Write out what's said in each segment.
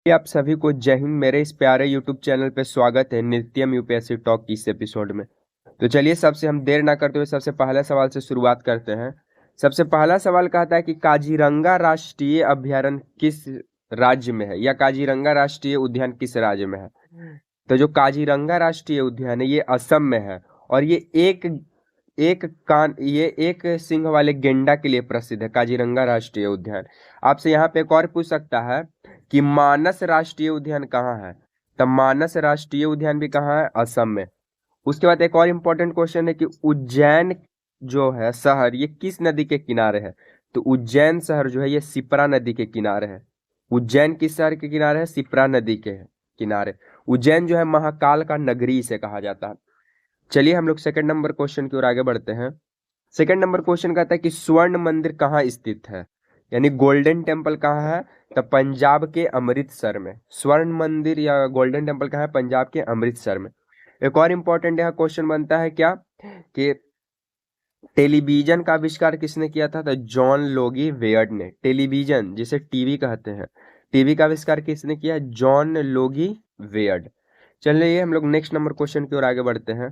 आप सभी को जय हिंद। मेरे इस प्यारे यूट्यूब चैनल पे स्वागत है नित्यम यूपीएससी टॉक की इस एपिसोड में। तो चलिए सबसे हम देर ना करते हुए सबसे पहले सवाल से शुरुआत करते हैं। सबसे पहला सवाल कहता है कि काजीरंगा राष्ट्रीय अभयारण्य किस राज्य में है, या काजीरंगा राष्ट्रीय उद्यान किस राज्य में है। तो जो काजीरंगा राष्ट्रीय उद्यान है ये असम में है, और ये एक सिंह वाले गेंडा के लिए प्रसिद्ध है काजीरंगा राष्ट्रीय उद्यान। आपसे यहाँ पे एक और पूछ सकता है कि मानस राष्ट्रीय उद्यान कहाँ है। तब मानस राष्ट्रीय उद्यान भी कहाँ है, असम में। उसके बाद एक और इम्पोर्टेंट क्वेश्चन है कि उज्जैन जो है शहर ये किस नदी के किनारे है। तो उज्जैन शहर जो है ये शिप्रा नदी के किनारे है। उज्जैन किस शहर के किनारे है, शिप्रा नदी के किनारे। उज्जैन जो है महाकाल का नगरी इसे कहा जाता है। चलिए हम लोग सेकंड नंबर क्वेश्चन की ओर आगे बढ़ते हैं। सेकंड नंबर क्वेश्चन कहता है कि स्वर्ण मंदिर कहाँ स्थित है, यानी गोल्डन टेम्पल कहाँ है। तो पंजाब के अमृतसर में स्वर्ण मंदिर या गोल्डन टेम्पल कहाँ है, पंजाब के अमृतसर में। एक और इम्पोर्टेंट यहाँ क्वेश्चन बनता है क्या कि टेलीविजन का आविष्कार किसने किया था। तो जॉन लोगी वेयर्ड ने। टेलीविजन जिसे टीवी कहते हैं, टीवी का आविष्कार किसने किया, जॉन लोगी वेयर्ड। चलिए हम लोग नेक्स्ट नंबर क्वेश्चन की ओर आगे बढ़ते हैं।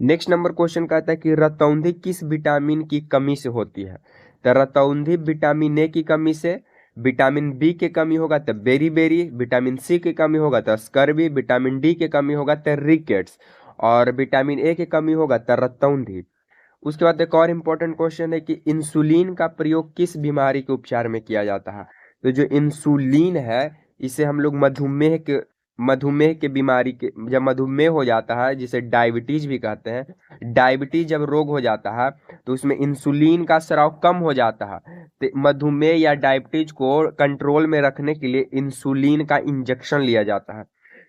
नेक्स्ट नंबर क्वेश्चन कहता है कि रतौंधी किस विटामिन की कमी से होती है। तो रतौंधी विटामिन ए की कमी से, विटामिन बी की कमी होगा तो बेरी, विटामिन सी की कमी होगा तो स्कर्वी, विटामिन डी की कमी होगा तो रिकेट्स, और विटामिन ए की कमी होगा तो रतौंधी। उसके बाद एक और इम्पोर्टेंट क्वेश्चन है कि इंसुलिन का प्रयोग किस बीमारी के उपचार में किया जाता है। तो जो इंसुलिन है इसे हम लोग मधुमेह के बीमारी के, जब मधुमेह हो जाता है जिसे डायबिटीज भी कहते हैं, डायबिटीज जब रोग हो जाता है तो उसमें इंसुलिन का स्राव कम हो जाता है। तो मधुमेह या डायबिटीज को कंट्रोल में रखने के लिए इंसुलिन का इंजेक्शन लिया जाता है।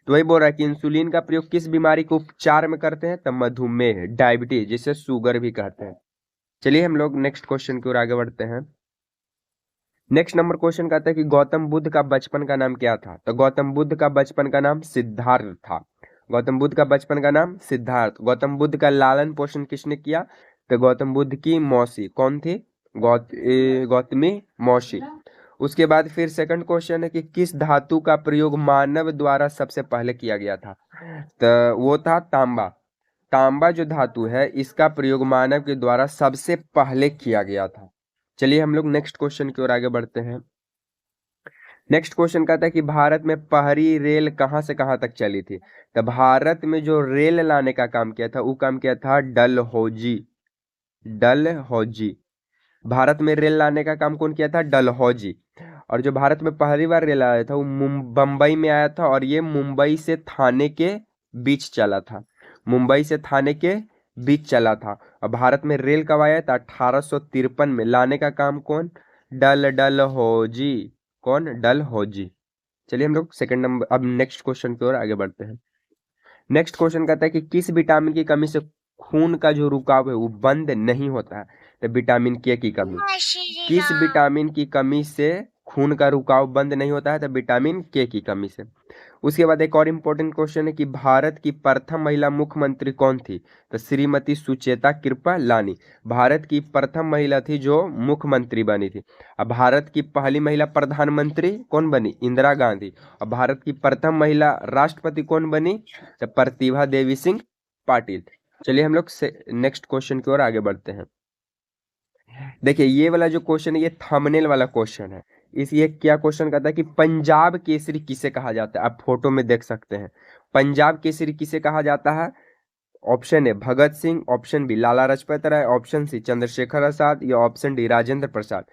तो वही बोल रहा है कि इंसुलिन का प्रयोग किस बीमारी को उपचार में करते हैं, तब मधुमेह, डायबिटीज जिसे शुगर भी कहते हैं। चलिए हम लोग नेक्स्ट क्वेश्चन की ओर आगे बढ़ते हैं। नेक्स्ट नंबर क्वेश्चन कहता है कि गौतम बुद्ध का बचपन का नाम क्या था। तो गौतम बुद्ध का बचपन का नाम सिद्धार्थ था। गौतम बुद्ध का बचपन का नाम सिद्धार्थ। गौतम बुद्ध का लालन पोषण किसने किया। तो गौतम बुद्ध की मौसी कौन थी, गौतमी मौसी। उसके बाद फिर सेकंड क्वेश्चन है कि किस धातु का प्रयोग मानव द्वारा सबसे पहले किया गया था। तो वो था तांबा। तांबा जो धातु है इसका प्रयोग मानव के द्वारा सबसे पहले किया गया था। चलिए हम लोग नेक्स्ट क्वेश्चन की ओर आगे बढ़ते हैं। नेक्स्ट क्वेश्चन कहता है कि भारत में पहली रेल कहां से कहां तक चली थी। तो भारत में जो रेल लाने का काम किया था वो काम किया था डलहौजी। डलहौजी, भारत में रेल लाने का काम कौन किया था, डलहौजी। और जो भारत में पहली बार रेल आया था वो बम्बई में आया था, और ये मुंबई से थाने के बीच चला था। मुंबई से थाने के बीच चला था। और भारत में रेल कब आया था, 1853 में। लाने का काम कौन, डलहौजी। कौन, डलहौजी। चलिए हम लोग सेकंड नंबर, अब नेक्स्ट क्वेश्चन की ओर आगे बढ़ते हैं। नेक्स्ट क्वेश्चन कहता है कि किस विटामिन की कमी से खून का जो रुकाव है वो बंद नहीं होता है। तो विटामिन के की कमी। किस विटामिन की कमी से खून का रुकाव बंद नहीं होता है, तो विटामिन के की कमी से। उसके बाद एक और इम्पोर्टेंट क्वेश्चन है कि भारत की प्रथम महिला मुख्यमंत्री कौन थी। तो श्रीमती सुचेता कृपलानी भारत की प्रथम महिला थी जो मुख्यमंत्री बनी थी। अब भारत की पहली महिला प्रधानमंत्री कौन बनी, इंदिरा गांधी। और भारत की प्रथम महिला राष्ट्रपति कौन बनी, तो प्रतिभा देवी सिंह पाटिल। चलिए हम लोग नेक्स्ट क्वेश्चन की ओर आगे बढ़ते हैं। देखिए ये वाला जो क्वेश्चन है ये थंबनेल वाला क्वेश्चन है। इस ये क्या क्वेश्चन कहता है कि पंजाब केसरी किसे कहा जाता है। आप फोटो में देख सकते हैं पंजाब केसरी किसे कहा जाता है। Option A Bhagat Singh, option B Lala Lajpat Rai, option C Chandrashekhar Azad, या ऑप्शन डी राजेंद्र प्रसाद।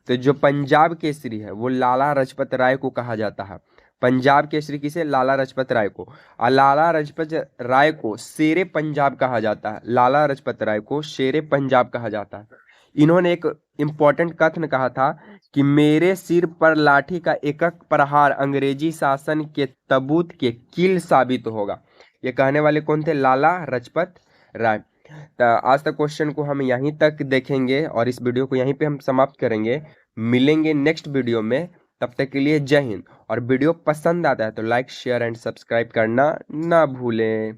तो जो पंजाब केसरी है वो लाला लाजपत राय को कहा जाता है। पंजाब केसरी किसे, लाला लाजपत राय को। और लाला लाजपत राय को शेरे पंजाब कहा जाता है। लाला लाजपत राय को शेरे पंजाब कहा जाता है। इन्होंने एक इम्पॉर्टेंट कथन कहा था कि मेरे सिर पर लाठी का एक एक प्रहार अंग्रेजी शासन के तबूत के कील साबित होगा। ये कहने वाले कौन थे, लाला लाजपत राय। तो आज तक क्वेश्चन को हम यहीं तक देखेंगे और इस वीडियो को यहीं पे हम समाप्त करेंगे। मिलेंगे नेक्स्ट वीडियो में, तब तक के लिए जय हिंद। और वीडियो पसंद आता है तो लाइक शेयर एंड सब्सक्राइब करना ना भूलें।